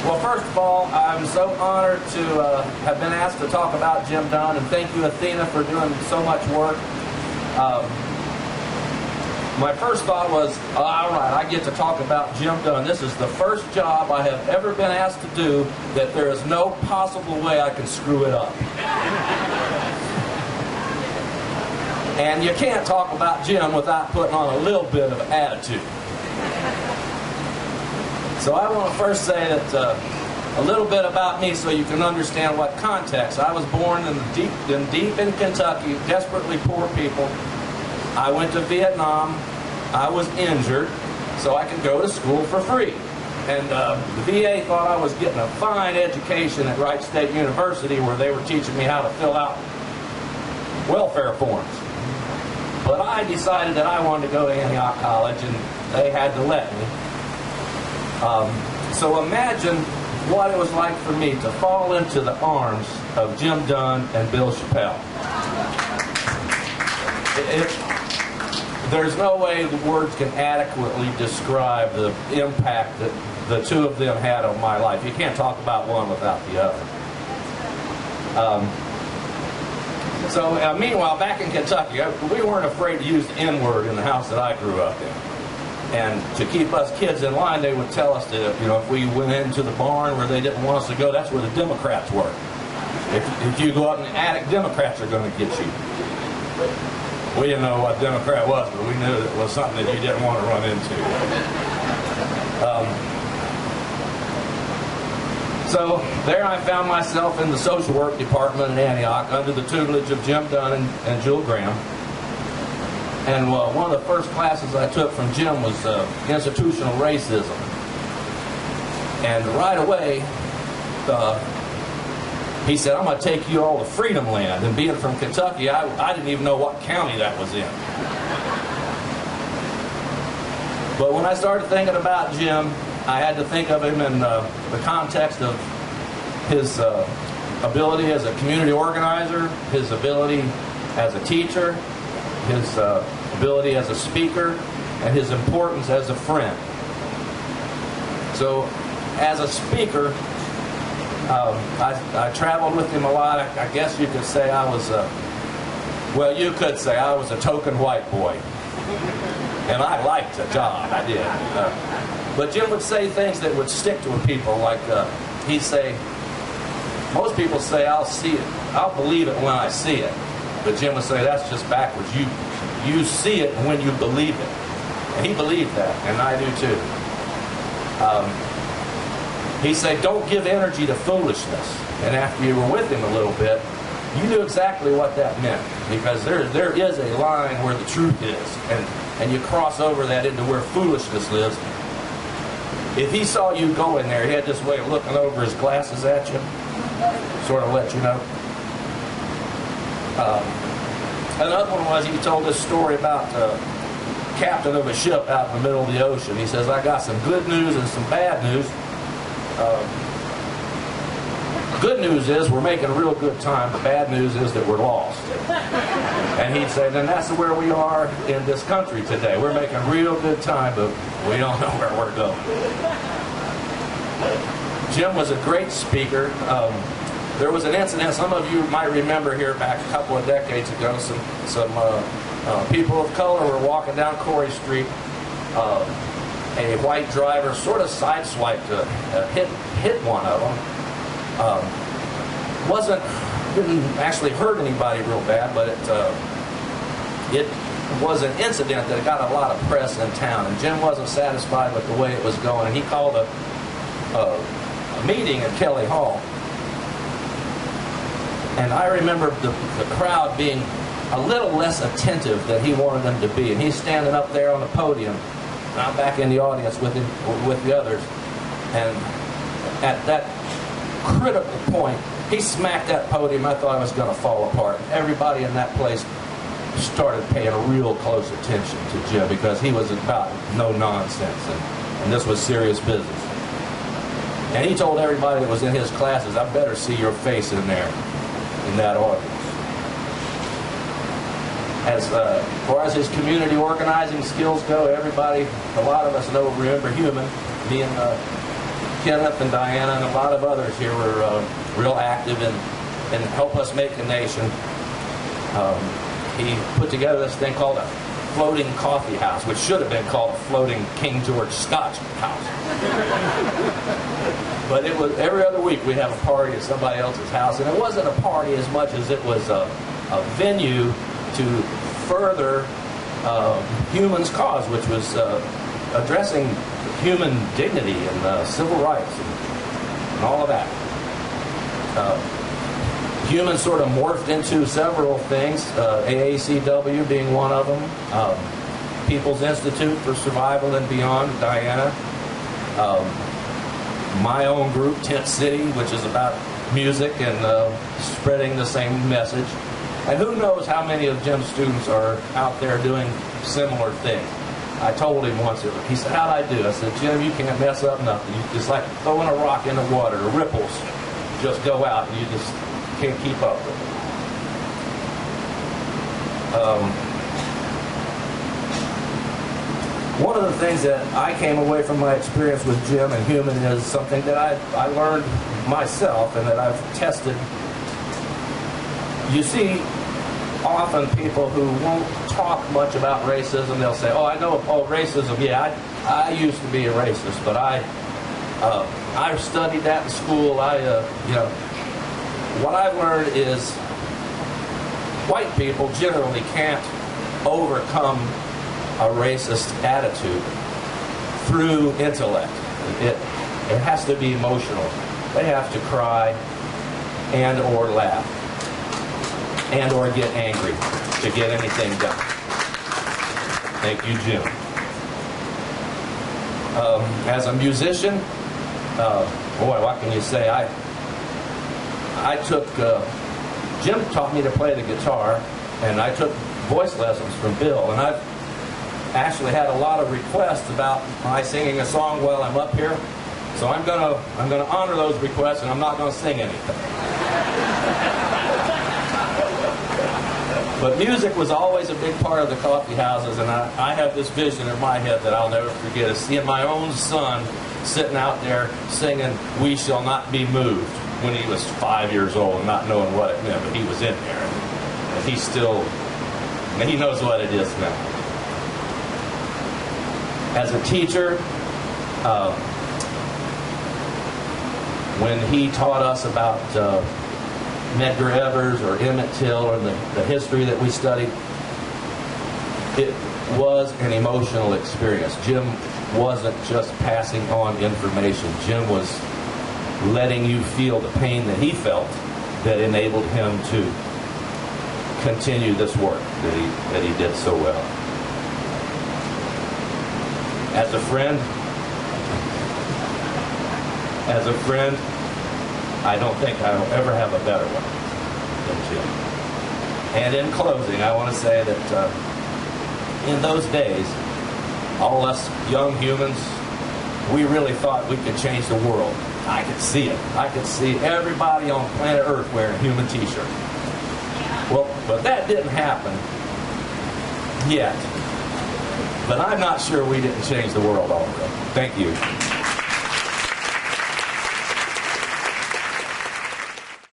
Well, first of all, I'm so honored to have been asked to talk about Jim Dunn, and thank you, Athena, for doing so much work. My first thought was, all right, I get to talk about Jim Dunn. This is the first job I have ever been asked to do that there is no possible way I can screw it up. And you can't talk about Jim without putting on a little bit of attitude. So I want to first say that a little bit about me so you can understand what context. I was born deep in Kentucky, desperately poor people. I went to Vietnam. I was injured, so I could go to school for free. And the VA thought I was getting a fine education at Wright State University, where they were teaching me how to fill out welfare forms. But I decided that I wanted to go to Antioch College, and they had to let me. So imagine what it was like for me to fall into the arms of Jim Dunn and Bill Chappelle. There's no way the words can adequately describe the impact that the two of them had on my life. You can't talk about one without the other. Meanwhile, back in Kentucky, we weren't afraid to use the N-word in the house that I grew up in. And to keep us kids in line, they would tell us that, if we went into the barn where they didn't want us to go, that's where the Democrats were. If you go up in the attic, Democrats are going to get you. We didn't know what Democrat was, but we knew it was something that you didn't want to run into. So there I found myself in the social work department in Antioch under the tutelage of Jim Dunn and Jewel Graham. And one of the first classes I took from Jim was institutional racism. And right away, he said, I'm going to take you all to Freedom Land. And being from Kentucky, I didn't even know what county that was in. But when I started thinking about Jim, I had to think of him in the context of his ability as a community organizer, his ability as a teacher, his ability as a speaker, and his importance as a friend. So, as a speaker, I traveled with him a lot. I guess you could say I was a token white boy. And I liked the job, I did. But Jim would say things that would stick to people, like he'd say, most people say, I'll see it, I'll believe it when I see it. But Jim would say, that's just backwards. You see it when you believe it. And he believed that, and I do too. He said, don't give energy to foolishness. And after you were with him a little bit, you knew exactly what that meant. Because there is a line where the truth is. And you cross over that into where foolishness lives. If he saw you go in there, he had this way of looking over his glasses at you. Sort of let you know. Another one was he told this story about the captain of a ship out in the middle of the ocean. He says, I got some good news and some bad news. Good news is we're making real good time. The bad news is that we're lost. And he'd say, then that's where we are in this country today. We're making real good time, but we don't know where we're going. Jim was a great speaker. There was an incident, some of you might remember here back a couple of decades ago, some people of color were walking down Corey Street. A white driver sort of sideswiped, hit one of them. Didn't actually hurt anybody real bad, but it was an incident that got a lot of press in town, and Jim wasn't satisfied with the way it was going, and he called a meeting at Kelly Hall. And I remember the crowd being a little less attentive than he wanted them to be, and he's standing up there on the podium, and I'm back in the audience with him, with the others, and at that critical point, he smacked that podium. I thought I was going to fall apart. Everybody in that place started paying real close attention to Jim because he was about no nonsense, and this was serious business. And he told everybody that was in his classes, I better see your face in there, in that audience. As far as his community organizing skills go, everybody, a lot of us know, remember Human, being Kenneth and Diana and a lot of others here were real active in Help Us Make a Nation. He put together this thing called a floating coffee house, which should have been called a floating King George Scotch house. But it was every other week we'd have a party at somebody else's house, and it wasn't a party as much as it was a venue to further humans' cause, which was addressing human dignity and civil rights and all of that. Humans sort of morphed into several things, AACW being one of them, People's Institute for Survival and Beyond, Diana, my own group, Tent City, which is about music and spreading the same message. And who knows how many of Jim's students are out there doing similar things. I told him once, he said, how'd I do? I said, Jim, you can't mess up nothing. It's like throwing a rock in the water. The ripples just go out and you just can't keep up with it. One of the things that I came away from my experience with Jim and Human is something that I learned myself and that I've tested. You see often people who won't talk much about racism. They'll say, oh, I know, racism, yeah, I used to be a racist, but I studied that in school. What I've learned is white people generally can't overcome a racist attitude through intellect. It has to be emotional. They have to cry and or laugh and or get angry to get anything done. Thank you, Jim. As a musician, boy, what can you say? I took, Jim taught me to play the guitar, and I took voice lessons from Bill, and I've actually had a lot of requests about my singing a song while I'm up here, so I'm gonna honor those requests, and I'm not gonna sing anything. But music was always a big part of the coffee houses, and I have this vision in my head that I'll never forget, is seeing my own son sitting out there singing "We Shall Not Be Moved" when he was 5 years old and not knowing what it meant, but he was in there. And he knows what it is now. As a teacher, when he taught us about Medgar Evers or Emmett Till or the history that we studied, it was an emotional experience. Jim wasn't just passing on information. Jim was letting you feel the pain that he felt that enabled him to continue this work that he did so well. As a friend, I don't think I'll ever have a better one than Jim. And in closing, I want to say that in those days, all us young humans, we really thought we could change the world. I could see it. I could see everybody on planet Earth wearing a Human t-shirt. Well, but that didn't happen yet. But I'm not sure we didn't change the world already. Thank you.